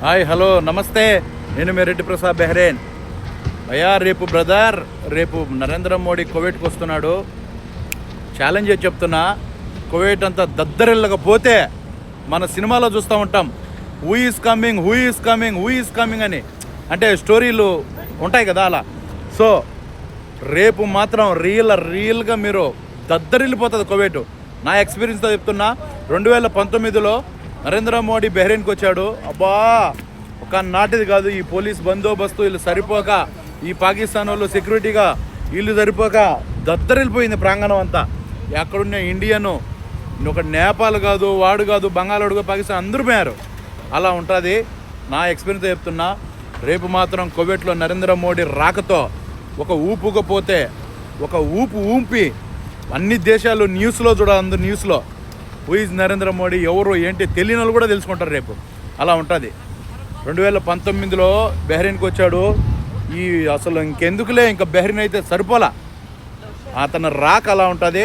Hi hello నమస్తే, నేను మీ రెడ్డి ప్రసాద్ బెహ్రేన్. అయ్యా రేపు నరేంద్ర మోడీ కువైట్కి వస్తున్నాడు. ఛాలెంజ్ చెప్తున్నా, కువైట్ అంతా దద్దరిల్లకపోతే మన సినిమాలో చూస్తూ ఉంటాం, హూ ఈజ్ కమింగ్ అని, అంటే స్టోరీలు ఉంటాయి కదా అలా. సో రేపు మాత్రం రియల్గా మీరు దద్దరిల్లిపోతుంది కువైట్. నా ఎక్స్పీరియన్స్తో చెప్తున్నా, 2019లో నరేంద్ర మోడీ బెహ్రెయిన్కి వచ్చాడు. అబ్బా, ఒక నాటిది కాదు, ఈ పోలీస్ బందోబస్తు వీళ్ళు సరిపోక, ఈ పాకిస్తాన్ వాళ్ళు సెక్యూరిటీగా వీళ్ళు సరిపోక దద్దరిల్లిపోయింది ప్రాంగణం అంతా. ఎక్కడున్న ఇండియను ఒక నేపాల్ కాదు, వాడు కాదు, బంగాళాడు కాదు, పాకిస్తాన్ అందరూ పోయారు. అలా ఉంటుంది. నా ఎక్స్పీరియన్స్ చెప్తున్నా, రేపు మాత్రం కువైట్లో నరేంద్ర మోడీ రాకతో ఒక ఊపుకపోతే, ఒక ఊపి అన్ని దేశాలు న్యూస్లో అందరు న్యూస్లో హూ ఈజ్ నరేంద్ర మోడీ, ఎవరు ఏంటి తెలియని వాళ్ళు కూడా తెలుసుకుంటారు రేపు. అలా ఉంటుంది. 2019లో బెహ్రెయిన్కి వచ్చాడు. అసలు ఇంకెందుకులే, ఇంకా బెహ్రెయిన్ అయితే సరిపోలా, అతను రాక అలా ఉంటుంది.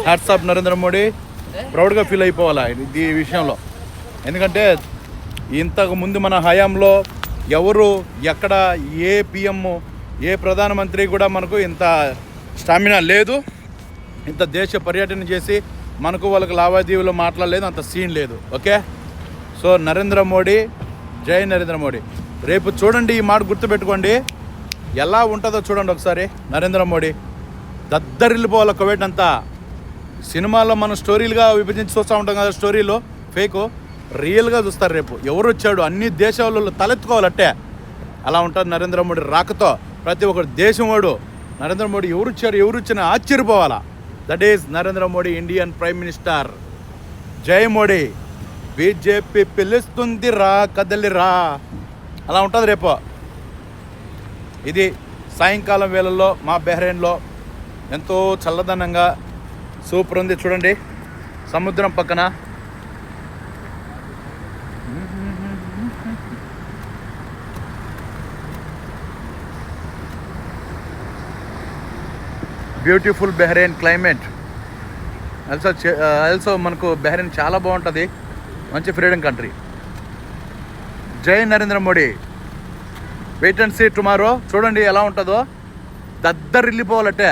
హ్యాట్సాప్ నరేంద్ర మోడీ, ప్రౌడ్గా ఫీల్ అయిపోవాలా ఈ విషయంలో. ఎందుకంటే ఇంతకు ముందు మన హయాంలో ఎవరు ఎక్కడ ఏ పిఎం ఏ ప్రధానమంత్రి కూడా మనకు ఇంత స్టామినా లేదు, ఇంత దేశ పర్యటన చేసి మనకు వాళ్ళకి లావాదేవీలు మాట్లాడలేదు, అంత సీన్ లేదు. ఓకే, సో నరేంద్ర మోడీ, జై నరేంద్ర మోడీ. రేపు చూడండి, ఈ మాట గుర్తుపెట్టుకోండి, ఎలా ఉంటుందో చూడండి ఒకసారి. నరేంద్ర మోడీ దద్దరిల్లిపోవాలి కువైట్ అంతా. సినిమాల్లో మనం స్టోరీలుగా విభజించి చూస్తూ ఉంటాం కదా, స్టోరీలో ఫేకు, రియల్గా చూస్తారు రేపు. ఎవరు వచ్చాడు, అన్ని దేశాలలో తలెత్తుకోవాలంటే అలా ఉంటుంది నరేంద్ర మోడీ రాకతో. ప్రతి ఒక్కరు దేశం వాడు నరేంద్ర మోడీ ఎవరు వచ్చినా ఆశ్చర్యపోవాలా. That is Narendra Modi, Indian prime minister. జై మోడీ. బీజేపీ పిలుస్తుంది రా, కదలిరా. అలా ఉంటుంది రేపు. ఇది సాయంకాలం వేళల్లో మా బెహ్రెయిన్లో ఎంతో చల్లదనంగా సూపర్ ఉంది. చూడండి, సముద్రం పక్కన బ్యూటిఫుల్ బెహ్రెయిన్ క్లైమేట్. ఆల్సో మనకు బెహ్రెయిన్ చాలా బాగుంటుంది, మంచి ఫ్రీడమ్ కంట్రీ. జై Narendra Modi. Wait and see tomorrow. చూడండి ఎలా ఉంటుందో, దద్దరిల్లిపోవాలంటే.